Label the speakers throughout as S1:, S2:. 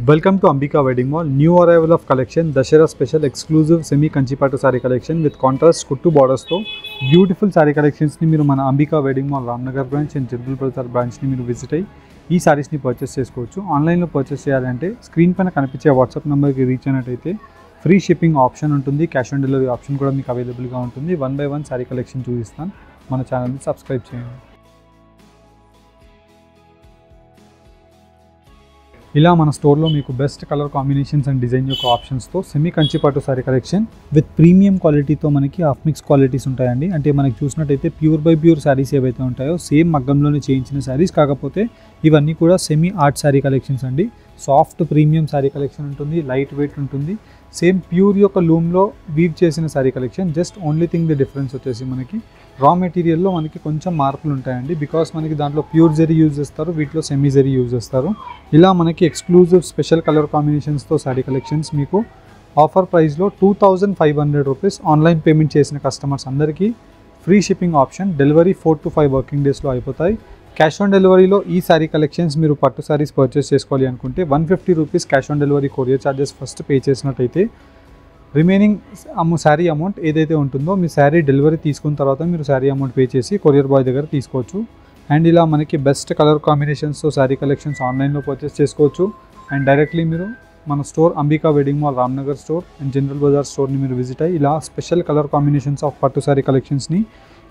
S1: Welcome to Ambika Wedding Mall. New arrival of collection, Dashera special exclusive semi kanchipattu saree collection with contrast kuttu borders తో beautiful saree collections ని మీరు మన Ambika wedding mall Ramnagar branch and general Bazar branch ని మీరు visit అయ్యి ఈ సారీస్ ని purchase చేసుకోవచ్చు. ఆన్లైన్ లో పర్చేస్ చేయాలంటే స్క్రీన్ పైన కనిపించే వాట్సాప్ నంబర్ కి రీచ్ అయినట్లయితే ఫ్రీ షిప్పింగ్ ఆప్షన్ ఉంటుంది, క్యాష్ ఆన్ డెలివరీ ఆప్షన్ కూడా మీకు అవైలబుల్ గా ఉంటుంది. 1 by 1 సారీ కలెక్షన్ చూపిస్తాను. మన ఛానల్ ని సబ్స్క్రైబ్ చేయండి. ఇలా మన స్టోర్లో మీకు best colour combinations and design యొక్క ఆప్షన్స్తో సెమీ కంచిపట్టు సారీ కలెక్షన్ విత్ ప్రీమియం క్వాలిటీతో మనకి హాఫ్ మిక్స్ క్వాలిటీస్ ఉంటాయండి. అంటే మనకి చూసినట్టయితే ప్యూర్ బై ప్యూర్ శారీస్ ఏవైతే ఉంటాయో సేమ్ మగ్గంలోనే చేయించిన శారీస్, కాకపోతే ఇవన్నీ కూడా సెమీ ఆర్ట్ శారీ కలెక్షన్స్ అండి. సాఫ్ట్ ప్రీమియం శారీ కలెక్షన్ ఉంటుంది, లైట్ వెయిట్ ఉంటుంది. సేమ్ ప్యూర్ యొక్క లూమ్లో వీవ్ చేసిన sari collection. Just only thing the difference వచ్చేసి మనకి రా మెటీరియల్లో మనకి కొంచెం మార్పులు ఉంటాయండి. బికాస్ మనకి దాంట్లో ప్యూర్ జరీ యూజ్ చేస్తారు, వీటిలో సెమీ జరీ యూజ్ చేస్తారు. ఇలా మనకి ఎక్స్క్లూజివ్ స్పెషల్ కలర్ కాంబినేషన్స్తో శారీ కలెక్షన్స్ మీకు ఆఫర్ ప్రైస్లో 2500 రూపీస్. ఆన్లైన్ పేమెంట్ చేసిన కస్టమర్స్ అందరికీ free shipping option. Delivery 4 to 5 working డేస్లో అయిపోతాయి. క్యాష్ ఆన్ డెలివరీలో ఈ శారీ కలెక్షన్స్ మీరు పట్టు శారీస్ పర్చేస్ చేసుకోవాలి అనుకుంటే 150 rupees cash on delivery courier charges first pay చేసినట్టయితే రిమైనింగ్ శారీ అమౌంట్ ఏదైతే ఉంటుందో మీ శారీ డెలివరీ తీసుకున్న తర్వాత మీరు శారీ అమౌంట్ పే చేసి కొరియర్ బాయ్ దగ్గర తీసుకోవచ్చు. అండ్ ఇలా మనకి బెస్ట్ కలర్ కాంబినేషన్స్తో శారీ కలెక్షన్స్ ఆన్లైన్లో పర్చేస్ చేసుకోవచ్చు. అండ్ డైరెక్ట్లీ మీరు మన store Ambika wedding mall Ramnagar store and general bazaar స్టోర్ని మీరు విజిట్ అయ్యి ఇలా స్పెషల్ కలర్ కాంబినేషన్స్ ఆఫ్ పట్టు శారీ కలెక్షన్స్ని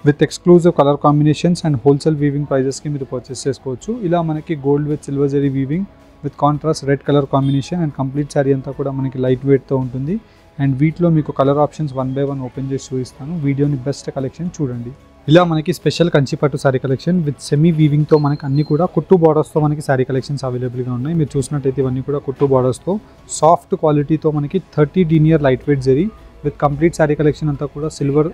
S1: with exclusive colour combinations and wholesale weaving ప్రైజెస్కి మీరు పర్చేస్ చేసుకోవచ్చు. ఇలా మనకి gold with silver zari weaving with contrast red colour combination and complete sari అంతా కూడా మనకి లైట్ వెయిట్తో ఉంటుంది. అండ్ వీటిలో మీకు కలర్ ఆప్షన్స్ 1 by 1 ఓపెన్ చేసి చూపిస్తాను. వీడియోని బెస్ట్ కలెక్షన్ చూడండి. ఇలా మనకి స్పెషల్ కంచిపట్టు శారీ కలెక్షన్ విత్ సెమీ వీవింగ్తో మనకి అన్ని కూడా కుట్టు బార్డర్స్తో మనకి శారీ కలెక్షన్స్ అవైలబుల్గా ఉన్నాయి. మీరు చూసినట్టయితే ఇవన్నీ కూడా కుట్టు బార్డర్స్తో సాఫ్ట్ క్వాలిటీతో మనకి 30 denier light weight zari with complete sari collection అంతా కూడా సిల్వర్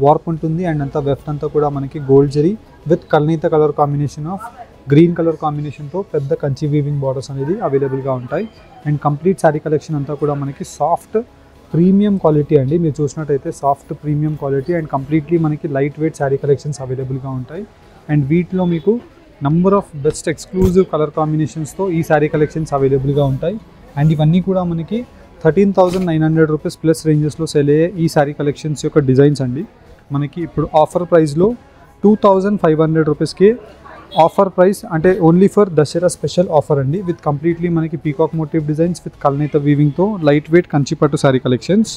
S1: వార్ప్ ఉంటుంది. అండ్ అంతా వెఫ్ట్ అంతా కూడా మనకి గోల్డ్ జరీ విత్ కల్నీత colour combination of green colour కాంబినేషన్తో పెద్ద కంచి వీవింగ్ బార్డర్స్ అనేది అవైలబుల్గా ఉంటాయి. అండ్ కంప్లీట్ శారీ కలెక్షన్ అంతా కూడా మనకి సాఫ్ట్ ప్రీమియం క్వాలిటీ అండి. మీరు చూసినట్టయితే soft premium quality and completely మనకి లైట్ వెయిట్ శారీ కలెక్షన్స్ అవైలబుల్గా ఉంటాయి. అండ్ వీటిలో మీకు number of best exclusive colour కాంబినేషన్స్తో ఈ శారీ కలెక్షన్స్ అవైలబుల్గా ఉంటాయి. అండ్ ఇవన్నీ కూడా మనకి 13,900 రూపీస్ ప్లస్ రేంజెస్లో సెల్ అయ్యే ఈ శారీ కలెక్షన్స్ యొక్క డిజైన్స్ అండి. మనకి ఇప్పుడు ఆఫర్ ప్రైస్లో 2500 రూపీస్కి ఆఫర్ ప్రైస్, అంటే only for Dasara special offer అండి. విత్ కంప్లీట్లీ మనకి పీకాక్ మోటివ్ డిజైన్స్ విత్ కల్నేత వీవింగ్తో లైట్ వెయిట్ కంచిపట్టు శారీ కలెక్షన్స్.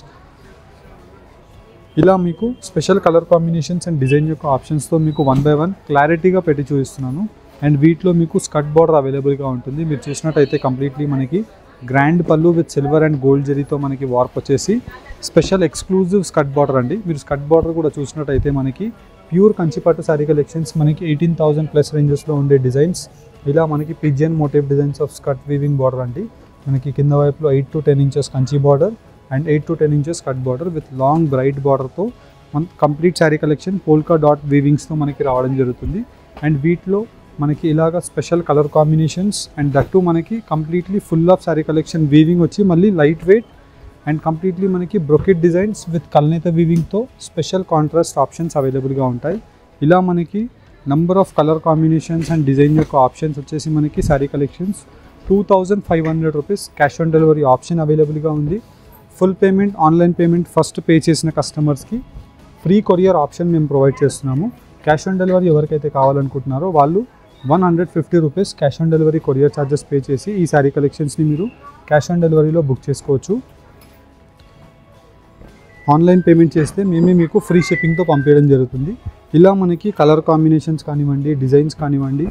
S1: ఇలా మీకు special colour combinations and design యొక్క ఆప్షన్స్తో మీకు 1 by 1 క్లారిటీగా పెట్టి చూపిస్తున్నాను. అండ్ వీటిలో మీకు స్కర్ట్ బార్డర్ అవైలబుల్గా ఉంటుంది. మీరు చూసినట్టయితే కంప్లీట్లీ మనకి గ్రాండ్ పళ్ళు విత్ సిల్వర్ అండ్ గోల్డ్ జరీతో మనకి వార్ప్ వచ్చేసి స్పెషల్ ఎక్స్క్లూజివ్ స్కర్ట్ బార్డర్ అండి. మీరు స్కర్ట్ బార్డర్ కూడా చూసినట్టయితే మనకి ప్యూర్ కంచిపట్టు శారీ కలెక్షన్స్ మనకి 18,000 ప్లస్ రేంజెస్లో ఉండే డిజైన్స్. ఇలా మనకి pigeon motif designs of skirt weaving border అండి. మనకి కింద వైపులో 8 to 10 inches Kanchi border and 8 to 10 inches skirt border with long bright బార్డర్తో మన complete sari collection polka dot వీవింగ్స్తో మనకి రావడం జరుగుతుంది. అండ్ వీటిలో మనకి ఇలాగ స్పెషల్ కలర్ కాంబినేషన్స్ అండ్ దట్టు మనకి completely full of sari collection weaving వచ్చి మళ్ళీ లైట్ వెయిట్ అండ్ కంప్లీట్లీ మనకి బ్రొకెట్ డిజైన్స్ విత్ కల్నేత వీవింగ్తో స్పెషల్ కాంట్రాస్ట్ ఆప్షన్స్ అవైలబుల్గా ఉంటాయి. ఇలా మనకి number of colour combinations and design యొక్క ఆప్షన్స్ వచ్చేసి మనకి sari collections 2500 rupees cash on delivery option అవైలబుల్గా ఉంది. Full payment online payment first pay చేసిన కస్టమర్స్కి ఫ్రీ కొరియర్ ఆప్షన్ మేము ప్రొవైడ్ చేస్తున్నాము. క్యాష్ ఆన్ డెలివరీ ఎవరికైతే కావాలనుకుంటున్నారో వాళ్ళు 150 rupees cash on delivery courier charges pay చేసి ఈ శారీ కలెక్షన్స్ని మీరు క్యాష్ ఆన్ డెలివరీలో బుక్ చేసుకోవచ్చు. ఆన్లైన్ పేమెంట్ చేస్తే మేమే మీకు ఫ్రీ షిప్పింగ్తో పంపించడం జరుగుతుంది. ఇలా మనకి కలర్ కాంబినేషన్స్ కానివ్వండి, డిజైన్స్ కానివ్వండి,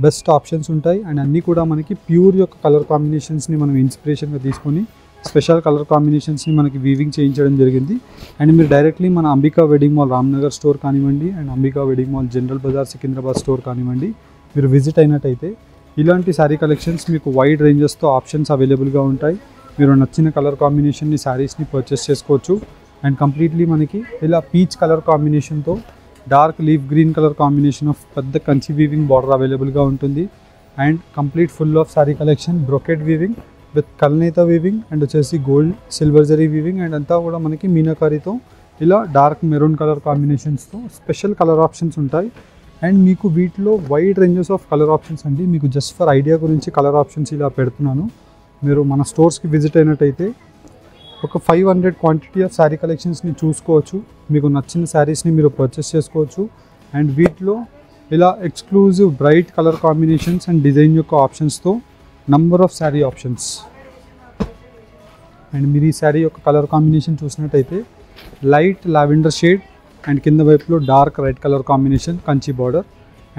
S1: బెస్ట్ ఆప్షన్స్ ఉంటాయి. అండ్ అన్నీ కూడా మనకి ప్యూర్ యొక్క కలర్ కాంబినేషన్స్ని మనం ఇన్స్పిరేషన్గా తీసుకొని స్పెషల్ కలర్ కాంబినేషన్స్ని మనకి వీవింగ్ చేయించడం జరిగింది. అండ్ మీరు డైరెక్ట్లీ మన Ambika wedding mall Ramnagar store కానివ్వండి and Ambika wedding mall general bazaar Secunderabad store కానివ్వండి మీరు విజిట్ అయినట్టయితే ఇలాంటి శారీ కలెక్షన్స్ మీకు వైడ్ రేంజెస్తో ఆప్షన్స్ అవైలబుల్గా ఉంటాయి. మీరు నచ్చిన కలర్ కాంబినేషన్ని శారీస్ని పర్చేస్ చేసుకోవచ్చు. అండ్ కంప్లీట్లీ మనకి ఇలా పీచ్ కలర్ కాంబినేషన్తో dark leaf green colour combination of పెద్ద కంచి వీవింగ్ బార్డర్ అవైలబుల్గా ఉంటుంది. And complete full of sari collection brocade weaving with కల్నేత వీవింగ్ అండ్ వచ్చేసి gold silver zari weaving and అంతా కూడా మనకి మీనాకారితో ఇలా డార్క్ మెరూన్ కలర్ కాంబినేషన్స్తో స్పెషల్ కలర్ ఆప్షన్స్ ఉంటాయి. అండ్ మీకు వీటిలో wide ranges of colour options అండి. మీకు జస్ట్ ఫర్ ఐడియా గురించి కలర్ ఆప్షన్స్ ఇలా పెడుతున్నాను. మీరు మన స్టోర్స్కి విజిట్ అయినట్టయితే ఒక 500 క్వాంటిటీ ఆఫ్ శారీ కలెక్షన్స్ని చూసుకోవచ్చు. మీకు నచ్చిన శారీస్ని మీరు పర్చేస్ చేసుకోవచ్చు. అండ్ వీటిలో ఇలా exclusive bright colour combinations and design యొక్క ఆప్షన్స్తో number of sari options. And మీరు ఈ శారీ యొక్క కలర్ కాంబినేషన్ చూసినట్టయితే లైట్ లావెండర్ షేడ్ అండ్ కింద వైపులో dark red colour combination Kanchi border.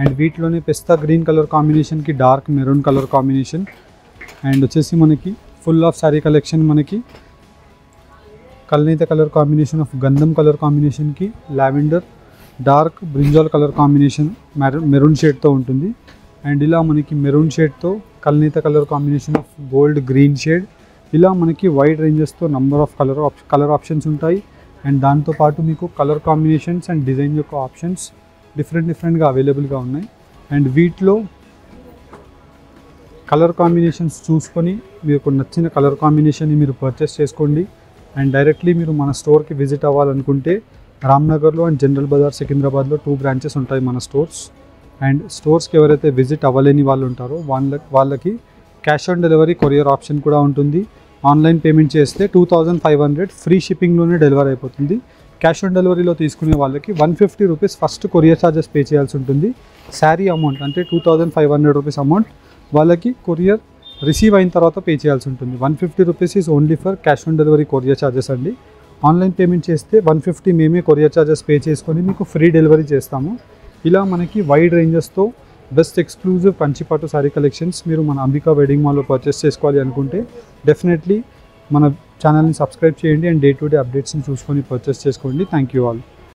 S1: And వీటిలోనే పిస్తా గ్రీన్ కలర్ కాంబినేషన్కి dark maroon colour combination. And వచ్చేసి మనకి ఫుల్ ఆఫ్ శారీ కలెక్షన్ మనకి కల్నేత కలర్ కాంబినేషన్ ఆఫ్ గంధం కలర్ కాంబినేషన్కి lavender dark brinjal colour combination maroon షేడ్తో ఉంటుంది. అండ్ ఇలా మనకి మెరూన్ షేడ్తో కల్నేత colour combination of gold green shade. ఇలా మనకి వైడ్ రేంజెస్తో నంబర్ ఆఫ్ కలర్ ఆప్షన్స్ ఉంటాయి. అండ్ దాంతోపాటు మీకు కలర్ కాంబినేషన్స్ అండ్ డిజైన్ యొక్క ఆప్షన్స్ డిఫరెంట్గా అవైలబుల్గా ఉన్నాయి. అండ్ వీటిలో కలర్ కాంబినేషన్స్ చూసుకొని మీకు నచ్చిన కలర్ కాంబినేషన్ని మీరు పర్చేస్ చేసుకోండి. అండ్ డైరెక్ట్లీ మీరు మన స్టోర్కి విజిట్ అవ్వాలనుకుంటే రామ్నగర్లో అండ్ జనరల్ బజార్ సికింద్రాబాద్లో 2 బ్రాంచెస్ ఉంటాయి మన స్టోర్స్. అండ్ స్టోర్స్కి ఎవరైతే విజిట్ అవ్వలేని వాళ్ళు ఉంటారో వాళ్ళకి cash on delivery courier option కూడా ఉంటుంది. ఆన్లైన్ పేమెంట్ చేస్తే 2500 ఫ్రీ షిప్పింగ్లోనే డెలివరీ అయిపోతుంది. క్యాష్ ఆన్ డెలివరీలో తీసుకునే వాళ్ళకి 150 rupees first courier charges pay చేయాల్సి ఉంటుంది. శారీ అమౌంట్ అంటే 2500 రూపీస్ అమౌంట్ వాళ్ళకి కొరియర్ రిసీవ్ అయిన తర్వాత పే చేయాల్సి ఉంటుంది. 150 rupees is only for cash on delivery courier charges అండి. ఆన్లైన్ పేమెంట్ చేస్తే 150 మేమే కొరియర్ ఛార్జెస్ పే చేసుకొని మీకు ఫ్రీ డెలివరీ చేస్తాము. ఇలా మనకి వైడ్ రేంజెస్తో బెస్ట్ ఎక్స్క్లూజివ్ కంచిపాటు శారీ కలెక్షన్స్ మీరు మన అంబికా వెడ్డింగ్ మాల్లో పర్చేస్ చేసుకోవాలి అనుకుంటే డెఫినెట్లీ మన ఛానల్ని సబ్స్క్రైబ్ చేయండి అండ్ డే టు డే అప్డేట్స్ని చూసుకొని పర్చేస్ చేసుకోండి. Thank you all.